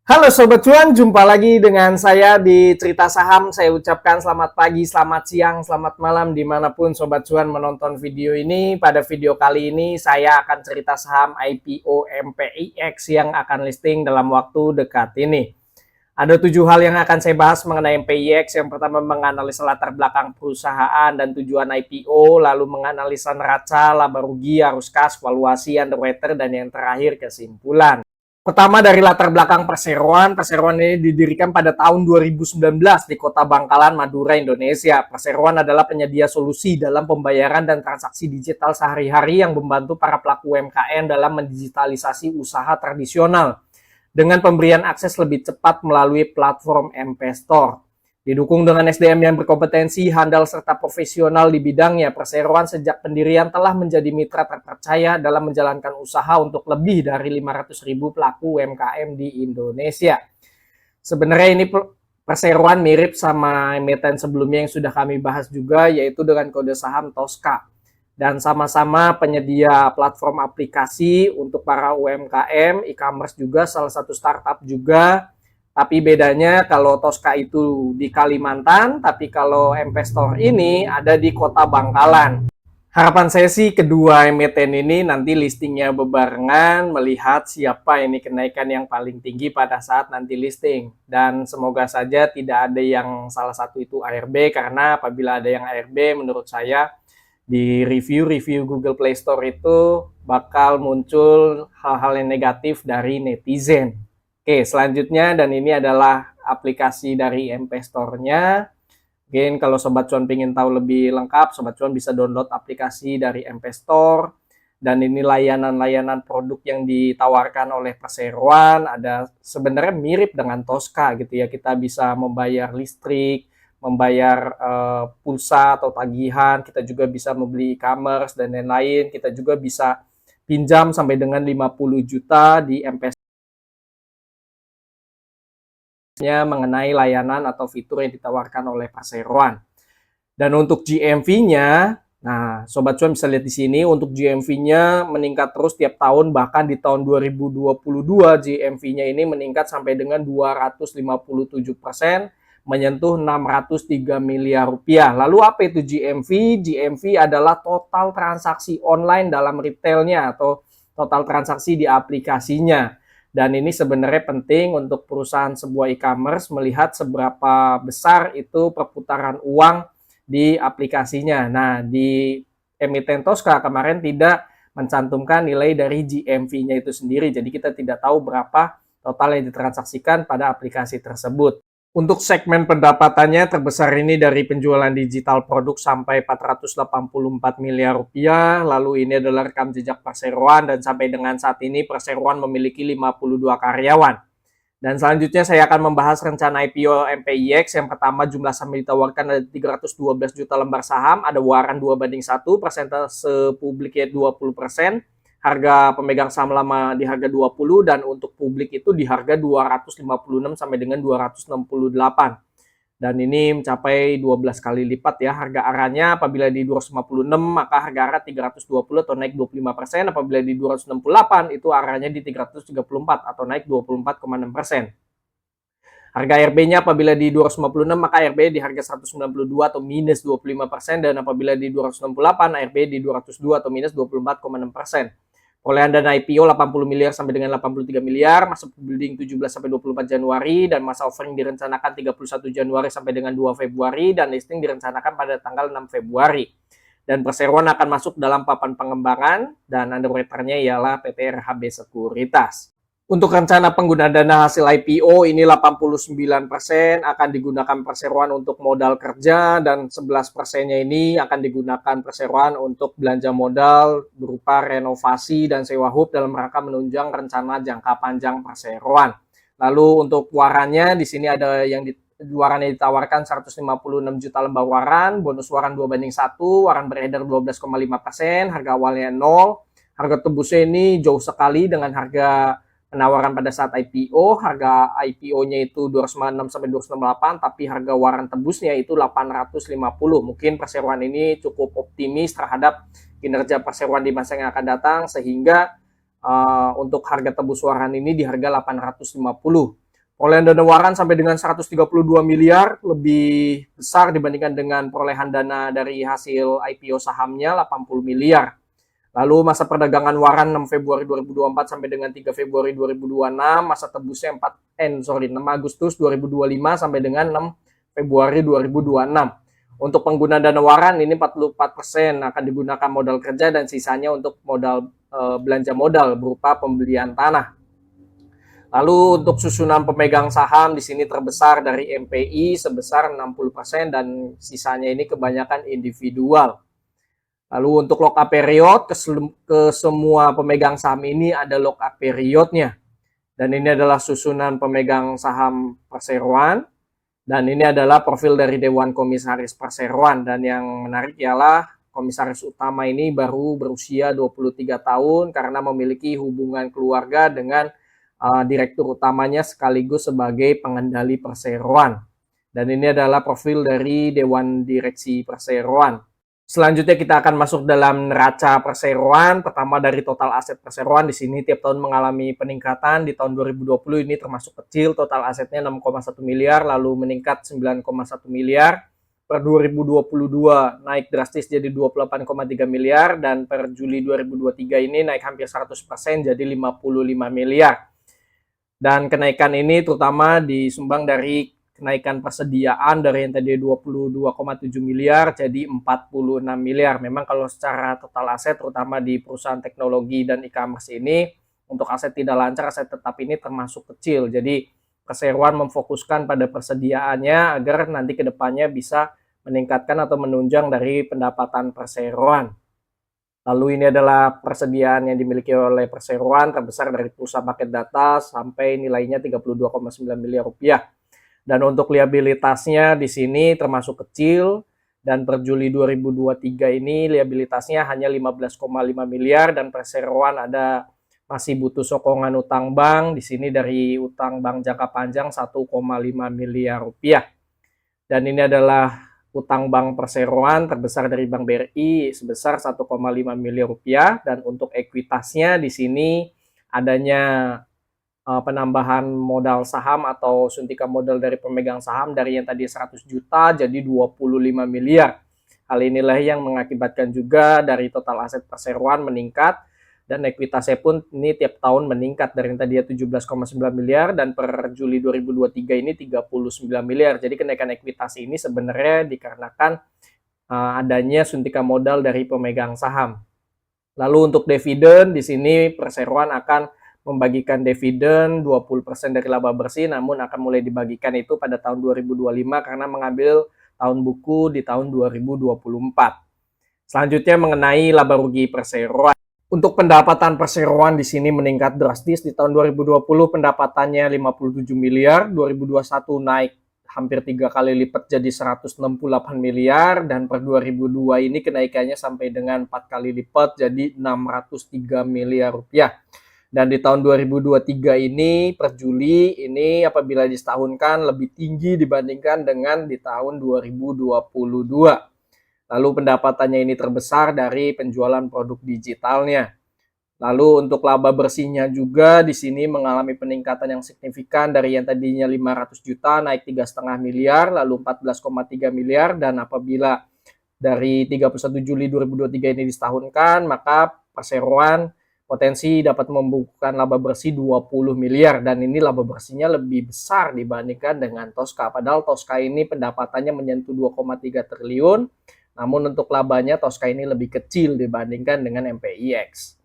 Halo Sobat Cuan, jumpa lagi dengan saya di Cerita Saham. Saya ucapkan selamat pagi, selamat siang, selamat malam dimanapun Sobat Cuan menonton video ini. Pada video kali ini saya akan cerita saham IPO MPIX yang akan listing dalam waktu dekat ini. Ada 7 hal yang akan saya bahas mengenai MPIX. Yang pertama menganalisa latar belakang perusahaan dan tujuan IPO, lalu menganalisa neraca, laba rugi, arus kas, valuasi, underwater, dan yang terakhir kesimpulan. Pertama dari latar belakang perseroan. Perseroan ini didirikan pada tahun 2019 di Kota Bangkalan, Madura, Indonesia. Perseroan adalah penyedia solusi dalam pembayaran dan transaksi digital sehari-hari yang membantu para pelaku UMKM dalam mendigitalisasi usaha tradisional dengan pemberian akses lebih cepat melalui platform M-Store. Didukung dengan SDM yang berkompetensi, handal, serta profesional di bidangnya, Perseroan sejak pendirian telah menjadi mitra terpercaya dalam menjalankan usaha untuk lebih dari 500.000 pelaku UMKM di Indonesia. Sebenarnya ini Perseroan mirip sama emiten sebelumnya yang sudah kami bahas juga, yaitu dengan kode saham Tosca. Dan sama-sama penyedia platform aplikasi untuk para UMKM, e-commerce juga, salah satu startup juga. Tapi bedanya kalau Tosca itu di Kalimantan, tapi kalau M-Store ini ada di Kota Bangkalan. Harapan saya sih kedua emiten ini nanti listingnya bebarengan, melihat siapa ini kenaikan yang paling tinggi pada saat nanti listing. Dan semoga saja tidak ada yang salah satu itu ARB, karena apabila ada yang ARB menurut saya di review Google Play Store itu bakal muncul hal-hal yang negatif dari netizen. Oke, selanjutnya, dan ini adalah aplikasi dari MP Store-nya. Mungkin kalau Sobat Cuan ingin tahu lebih lengkap, Sobat Cuan bisa download aplikasi dari MP Store. Dan ini layanan-layanan produk yang ditawarkan oleh Perseroan, ada sebenarnya mirip dengan Tosca gitu ya. Kita bisa membayar listrik, membayar pulsa atau tagihan, kita juga bisa membeli e-commerce dan lain-lain. Kita juga bisa pinjam sampai dengan 50 juta di MP mengenai layanan atau fitur yang ditawarkan oleh Perseroan. Dan untuk GMV-nya, nah Sobat Cuan bisa lihat di sini, untuk GMV-nya meningkat terus tiap tahun, bahkan di tahun 2022 GMV-nya ini meningkat sampai dengan 257%, menyentuh 603 miliar rupiah. Lalu apa itu GMV? GMV adalah total transaksi online dalam retailnya atau total transaksi di aplikasinya. Dan ini sebenarnya penting untuk perusahaan sebuah e-commerce melihat seberapa besar itu perputaran uang di aplikasinya. Nah, di emiten Tosca kemarin tidak mencantumkan nilai dari GMV-nya itu sendiri. Jadi kita tidak tahu berapa total yang ditransaksikan pada aplikasi tersebut. Untuk segmen pendapatannya terbesar ini dari penjualan digital produk sampai 484 miliar rupiah. Lalu ini adalah rekam jejak Perseroan, dan sampai dengan saat ini Perseroan memiliki 52 karyawan. Dan selanjutnya saya akan membahas rencana IPO MPIX. Yang pertama, jumlah saham ditawarkan ada 312 juta lembar saham, ada waran 2:1, persentase publiknya 20%. Harga pemegang saham lama di harga 20, dan untuk publik itu di harga 256 sampai dengan 268. Dan ini mencapai 12 kali lipat ya harga arahnya. Apabila di 256 maka harga arah 320 atau naik 25%. Apabila di 268 itu arahnya di 334 atau naik 24,6%. Harga RB-nya apabila di 256 maka RB di harga 192 atau minus 25%, dan apabila di 268 RB di 202 atau minus 24,6%. Perolehan dana IPO 80 miliar sampai dengan 83 miliar, masa building 17 sampai 24 Januari, dan masa offering direncanakan 31 Januari sampai dengan 2 Februari, dan listing direncanakan pada tanggal 6 Februari. Dan Perseroan akan masuk dalam papan pengembangan, dan underwriter-nya ialah PT RHB Sekuritas. Untuk rencana pengguna dana hasil IPO ini 89% akan digunakan Perseroan untuk modal kerja, dan 11%-nya ini akan digunakan Perseroan untuk belanja modal berupa renovasi dan sewa hub dalam rangka menunjang rencana jangka panjang Perseroan. Lalu untuk warannya di sini ada yang waran yang ditawarkan 156 juta lembar waran, bonus waran 2:1, waran beredar 12,5%, harga awalnya 0. Harga tebusnya ini jauh sekali dengan harga penawaran pada saat IPO. Harga IPO-nya itu 296 sampai 298, tapi harga waran tebusnya itu 850. Mungkin Perseroan ini cukup optimis terhadap kinerja Perseroan di masa yang akan datang, sehingga untuk harga tebus waran ini di harga 850. Perolehan dana waran sampai dengan 132 miliar, lebih besar dibandingkan dengan perolehan dana dari hasil IPO sahamnya 80 miliar. Lalu masa perdagangan waran 6 Februari 2024 sampai dengan 3 Februari 2026, masa tebusnya 6 Agustus 2025 sampai dengan 6 Februari 2026. Untuk pengguna dana waran ini 44% akan digunakan modal kerja dan sisanya untuk modal belanja modal berupa pembelian tanah. Lalu untuk susunan pemegang saham di sini terbesar dari MPI sebesar 60% dan sisanya ini kebanyakan individual. Lalu untuk lock up period ke semua pemegang saham ini ada lock up periodnya. Dan ini adalah susunan pemegang saham perseroan. Dan ini adalah profil dari Dewan Komisaris Perseroan. Dan yang menarik ialah komisaris utama ini baru berusia 23 tahun karena memiliki hubungan keluarga dengan direktur utamanya sekaligus sebagai pengendali perseroan. Dan ini adalah profil dari Dewan Direksi Perseroan. Selanjutnya kita akan masuk dalam neraca perseroan. Pertama dari total aset perseroan, di sini tiap tahun mengalami peningkatan. Di tahun 2020 ini termasuk kecil, total asetnya 6,1 miliar, lalu meningkat 9,1 miliar. Per 2022 naik drastis jadi 28,3 miliar, dan per Juli 2023 ini naik hampir 100% jadi 55 miliar. Dan kenaikan ini terutama disumbang dari kenaikan persediaan dari yang tadi 22,7 miliar jadi 46 miliar. Memang kalau secara total aset terutama di perusahaan teknologi dan e-commerce ini untuk aset tidak lancar, aset tetap ini termasuk kecil. Jadi perseroan memfokuskan pada persediaannya agar nanti kedepannya bisa meningkatkan atau menunjang dari pendapatan perseroan. Lalu ini adalah persediaan yang dimiliki oleh perseroan terbesar dari perusahaan paket data sampai nilainya 32,9 miliar rupiah. Dan untuk liabilitasnya di sini termasuk kecil, dan per Juli 2023 ini liabilitasnya hanya 15,5 miliar, dan perseroan ada masih butuh sokongan utang bank di sini dari utang bank jangka panjang 1,5 miliar rupiah. Dan ini adalah utang bank perseroan terbesar dari Bank BRI sebesar 1,5 miliar rupiah, dan untuk ekuitasnya di sini adanya penambahan modal saham atau suntikan modal dari pemegang saham dari yang tadi 100 juta jadi 25 miliar. Hal inilah yang mengakibatkan juga dari total aset perseroan meningkat, dan ekuitasnya pun ini tiap tahun meningkat dari yang tadi 17,9 miliar dan per Juli 2023 ini 39 miliar. Jadi kenaikan ekuitas ini sebenarnya dikarenakan adanya suntikan modal dari pemegang saham. Lalu untuk dividen di sini perseroan akan membagikan dividen 20% dari laba bersih, namun akan mulai dibagikan itu pada tahun 2025 karena mengambil tahun buku di tahun 2024. Selanjutnya mengenai laba rugi perseroan. Untuk pendapatan perseroan di sini meningkat drastis. Di tahun 2020 pendapatannya 57 miliar, 2021 naik hampir 3 kali lipat jadi 168 miliar, dan per 2002 ini kenaikannya sampai dengan 4 kali lipat jadi 603 miliar rupiah. Dan di tahun 2023 ini per Juli ini apabila disetahunkan lebih tinggi dibandingkan dengan di tahun 2022. Lalu pendapatannya ini terbesar dari penjualan produk digitalnya. Lalu untuk laba bersihnya juga di sini mengalami peningkatan yang signifikan dari yang tadinya 500 juta naik 3,5 miliar, lalu 14,3 miliar, dan apabila dari 31 Juli 2023 ini disetahunkan, maka perseroan potensi dapat membukukan laba bersih 20 miliar, dan ini laba bersihnya lebih besar dibandingkan dengan Tosca. Padahal Tosca ini pendapatannya menyentuh 2,3 triliun, namun untuk labanya Tosca ini lebih kecil dibandingkan dengan MPIX.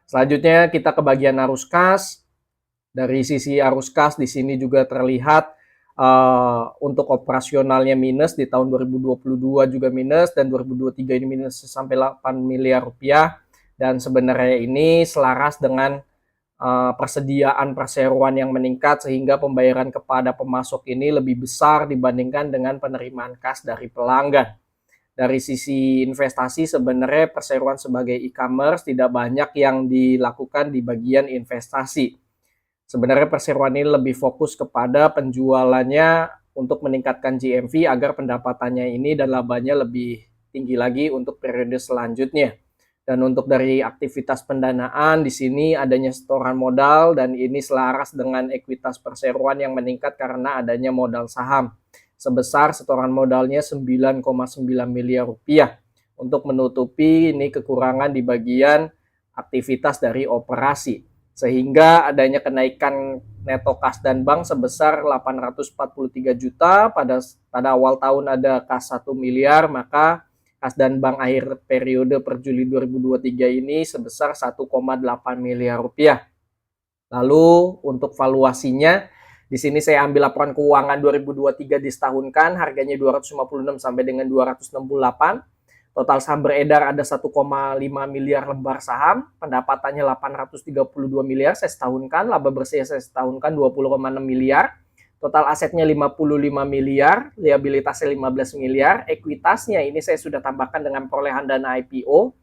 Selanjutnya kita ke bagian arus kas. Dari sisi arus kas di sini juga terlihat untuk operasionalnya minus, di tahun 2022 juga minus, dan 2023 ini minus sampai 8 miliar rupiah. Dan sebenarnya ini selaras dengan persediaan perseroan yang meningkat sehingga pembayaran kepada pemasok ini lebih besar dibandingkan dengan penerimaan kas dari pelanggan. Dari sisi investasi sebenarnya perseroan sebagai e-commerce tidak banyak yang dilakukan di bagian investasi. Sebenarnya perseroan ini lebih fokus kepada penjualannya untuk meningkatkan GMV agar pendapatannya ini dan labanya lebih tinggi lagi untuk periode selanjutnya. Dan untuk dari aktivitas pendanaan di sini adanya setoran modal dan ini selaras dengan ekuitas perseroan yang meningkat karena adanya modal saham sebesar setoran modalnya 9,9 miliar rupiah untuk menutupi ini kekurangan di bagian aktivitas dari operasi, sehingga adanya kenaikan neto kas dan bank sebesar 843 juta pada awal tahun ada kas 1 miliar, maka kas dan bank akhir periode per Juli 2023 ini sebesar 1,8 miliar rupiah. Lalu untuk valuasinya, di sini saya ambil laporan keuangan 2023 disetahunkan, harganya 256 sampai dengan 268. Total saham beredar ada 1,5 miliar lembar saham, pendapatannya 832 miliar saya setahunkan, laba bersih saya setahunkan 20,6 miliar. Total asetnya 55 miliar, liabilitasnya 15 miliar, ekuitasnya ini saya sudah tambahkan dengan perolehan dana IPO.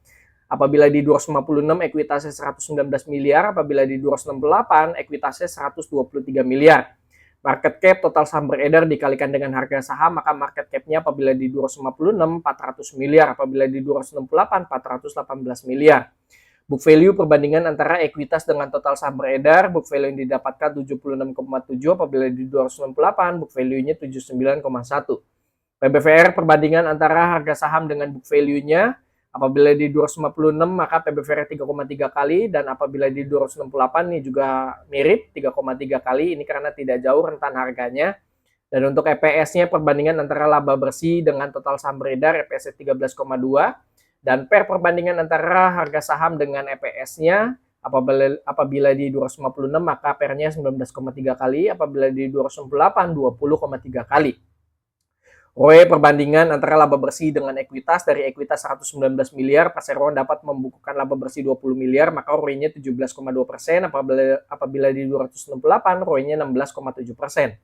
Apabila di 256 ekuitasnya 119 miliar, apabila di 268 ekuitasnya 123 miliar. Market cap total saham beredar dikalikan dengan harga saham, maka market cap-nya apabila di 256 400 miliar, apabila di 268 418 miliar. Book value perbandingan antara ekuitas dengan total saham beredar, book value yang didapatkan 76,7, apabila di 268 book value-nya 79,1. PBVR perbandingan antara harga saham dengan book value-nya, apabila di 256 maka PBVR 3,3 kali, dan apabila di 268 ini juga mirip 3,3 kali, ini karena tidak jauh rentan harganya. Dan untuk EPS-nya perbandingan antara laba bersih dengan total saham beredar, EPS-nya 13,2. Dan perbandingan antara harga saham dengan EPS-nya, apabila di 256 maka PER-nya 19,3 kali, apabila di 268 20,3 kali. ROE perbandingan antara laba bersih dengan ekuitas, dari ekuitas 119 miliar, perseroan dapat membukukan laba bersih 20 miliar, maka ROE-nya 17,2%, apabila di 268 ROE-nya 16,7%.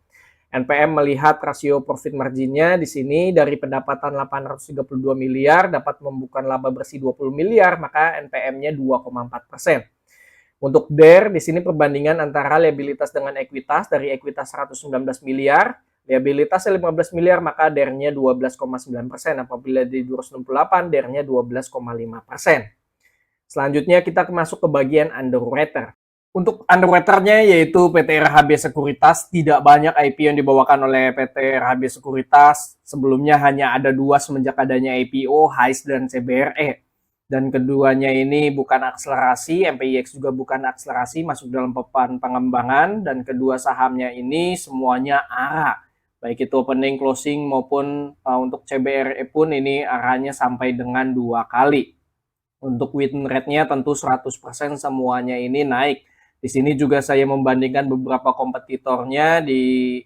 NPM melihat rasio profit marginnya di sini dari pendapatan 832 miliar dapat membukukan laba bersih 20 miliar, maka NPM-nya 2,4%. Untuk DER di sini perbandingan antara liabilitas dengan ekuitas, dari ekuitas 119 miliar, liabilitasnya 15 miliar, maka DER-nya 12,9%, apabila di 268 DER-nya 12,5%. Selanjutnya kita masuk ke bagian underwriter. Untuk underwriter-nya yaitu PT RHB Sekuritas, tidak banyak IPO yang dibawakan oleh PT RHB Sekuritas. Sebelumnya hanya ada 2 semenjak adanya IPO, HICE dan CBRE. Dan keduanya ini bukan akselerasi, MPIX juga bukan akselerasi, masuk dalam papan pengembangan. Dan kedua sahamnya ini semuanya ARA. Baik itu opening, closing maupun untuk CBRE pun ini ARA-nya sampai dengan 2 kali. Untuk win rate-nya tentu 100% semuanya ini naik. Di sini juga saya membandingkan beberapa kompetitornya di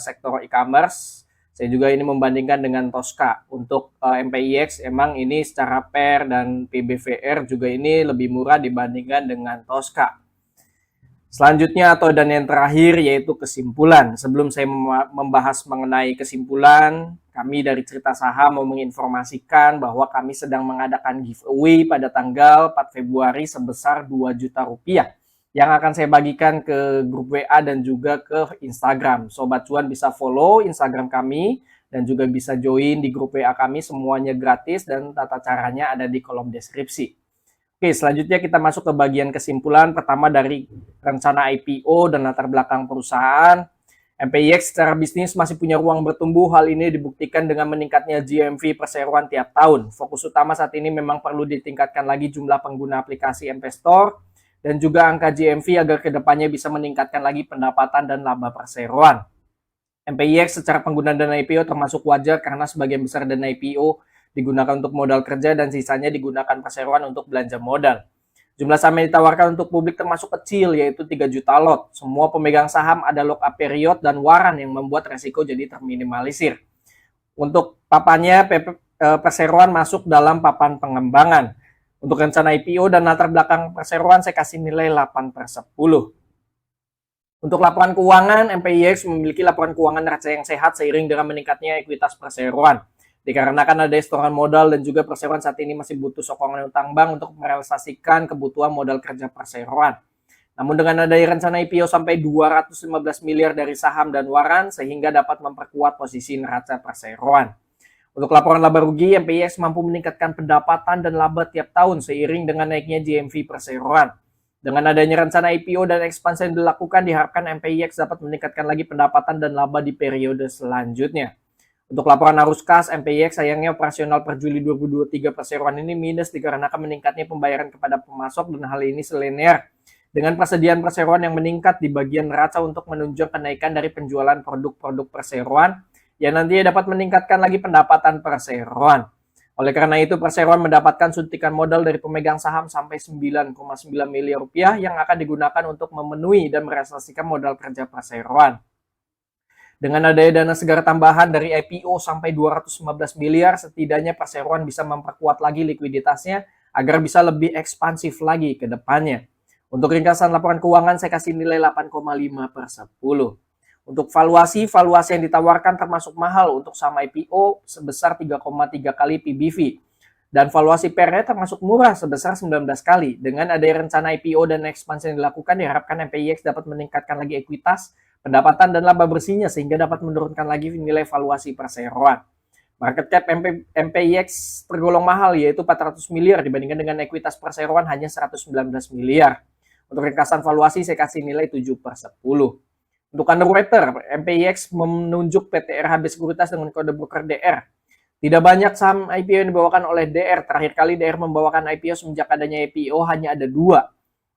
sektor e-commerce. Saya juga ini membandingkan dengan Tosca. Untuk MPIX emang ini secara PER dan PBVR juga ini lebih murah dibandingkan dengan Tosca. Selanjutnya dan yang terakhir yaitu kesimpulan. Sebelum saya membahas mengenai kesimpulan, kami dari Cerita Saham mau menginformasikan bahwa kami sedang mengadakan giveaway pada tanggal 4 Februari sebesar 2 juta rupiah yang akan saya bagikan ke grup WA dan juga ke Instagram. Sobat Cuan bisa follow Instagram kami dan juga bisa join di grup WA kami, semuanya gratis dan tata caranya ada di kolom deskripsi. Oke, selanjutnya kita masuk ke bagian kesimpulan. Pertama dari rencana IPO dan latar belakang perusahaan. MPIX secara bisnis masih punya ruang bertumbuh. Hal ini dibuktikan dengan meningkatnya GMV perseroan tiap tahun. Fokus utama saat ini memang perlu ditingkatkan lagi jumlah pengguna aplikasi MP-Store dan juga angka GMV agar kedepannya bisa meningkatkan lagi pendapatan dan laba perseroan. MPIX secara penggunaan dana IPO termasuk wajar karena sebagian besar dana IPO digunakan untuk modal kerja dan sisanya digunakan perseroan untuk belanja modal. Jumlah saham yang ditawarkan untuk publik termasuk kecil, yaitu 3 juta lot. Semua pemegang saham ada lock up period dan waran yang membuat resiko jadi terminimalisir. Untuk papannya, perseroan masuk dalam papan pengembangan. Untuk rencana IPO dan latar belakang perseroan saya kasih nilai 8/10. Untuk laporan keuangan, MPIX memiliki laporan keuangan neraca yang sehat seiring dengan meningkatnya ekuitas perseroan. Dikarenakan ada setoran modal dan juga perseroan saat ini masih butuh sokongan utang bank untuk merealisasikan kebutuhan modal kerja perseroan. Namun dengan adanya rencana IPO sampai 215 miliar dari saham dan waran sehingga dapat memperkuat posisi neraca perseroan. Untuk laporan laba rugi, MPIX mampu meningkatkan pendapatan dan laba tiap tahun seiring dengan naiknya GMV perseroan. Dengan adanya rencana IPO dan ekspansi yang dilakukan, diharapkan MPIX dapat meningkatkan lagi pendapatan dan laba di periode selanjutnya. Untuk laporan arus kas, MPIX sayangnya operasional per Juli 2023 perseroan ini minus dikarenakan meningkatnya pembayaran kepada pemasok dan hal ini selinear dengan persediaan perseroan yang meningkat di bagian neraca untuk menunjang kenaikan dari penjualan produk-produk perseroan yang nantinya dapat meningkatkan lagi pendapatan perseroan. Oleh karena itu, perseroan mendapatkan suntikan modal dari pemegang saham sampai 9,9 miliar rupiah yang akan digunakan untuk memenuhi dan merealisasikan modal kerja perseroan. Dengan adanya dana segar tambahan dari IPO sampai 215 miliar, setidaknya perseroan bisa memperkuat lagi likuiditasnya agar bisa lebih ekspansif lagi ke depannya. Untuk ringkasan laporan keuangan, saya kasih nilai 8,5/10. Untuk valuasi yang ditawarkan termasuk mahal untuk saham IPO sebesar 3,3 kali PBV. Dan valuasi PER-nya termasuk murah sebesar 19 kali. Dengan adanya rencana IPO dan ekspansi yang dilakukan, diharapkan MPIX dapat meningkatkan lagi ekuitas, pendapatan, dan laba bersihnya sehingga dapat menurunkan lagi nilai valuasi perseroan. Market cap MPIX tergolong mahal, yaitu 400 miliar dibandingkan dengan ekuitas perseroan hanya 119 miliar. Untuk ringkasan valuasi, saya kasih nilai 7/10. Untuk underwriter, MPIX menunjuk PT RHB Sekuritas dengan kode broker DR. Tidak banyak saham IPO yang dibawakan oleh DR. Terakhir kali DR membawakan IPO semenjak adanya IPO hanya ada 2.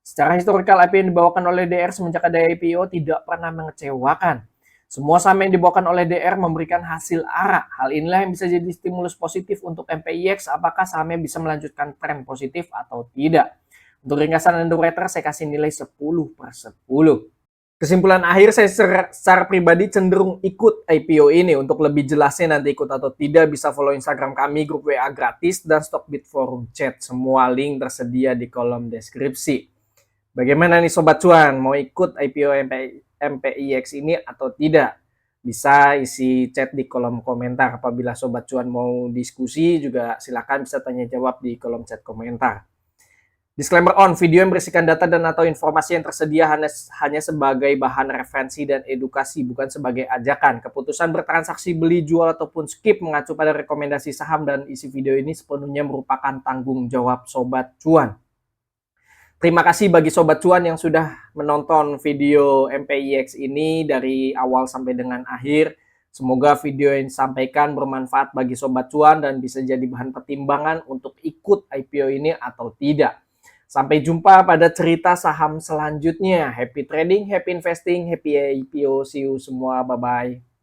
Secara historikal, IPO yang dibawakan oleh DR semenjak adanya IPO tidak pernah mengecewakan. Semua saham yang dibawakan oleh DR memberikan hasil arah. Hal inilah yang bisa jadi stimulus positif untuk MPIX, apakah sahamnya bisa melanjutkan tren positif atau tidak. Untuk ringkasan underwriter, saya kasih nilai 10/10. Kesimpulan akhir, saya secara pribadi cenderung ikut IPO ini. Untuk lebih jelasnya nanti ikut atau tidak, bisa follow Instagram kami, grup WA gratis, dan Stockbit forum chat. Semua link tersedia di kolom deskripsi. Bagaimana nih Sobat Cuan, mau ikut IPO MPIX ini atau tidak? Bisa isi chat di kolom komentar. Apabila Sobat Cuan mau diskusi juga silakan bisa tanya jawab di kolom chat komentar. Disclaimer on, video yang berisikan data dan atau informasi yang tersedia hanya sebagai bahan referensi dan edukasi, bukan sebagai ajakan. Keputusan bertransaksi beli, jual, ataupun skip mengacu pada rekomendasi saham dan isi video ini sepenuhnya merupakan tanggung jawab Sobat Cuan. Terima kasih bagi Sobat Cuan yang sudah menonton video MPIX ini dari awal sampai dengan akhir. Semoga video yang disampaikan bermanfaat bagi Sobat Cuan dan bisa jadi bahan pertimbangan untuk ikut IPO ini atau tidak. Sampai jumpa pada cerita saham selanjutnya. Happy trading, happy investing, happy IPO. See you semua. Bye-bye.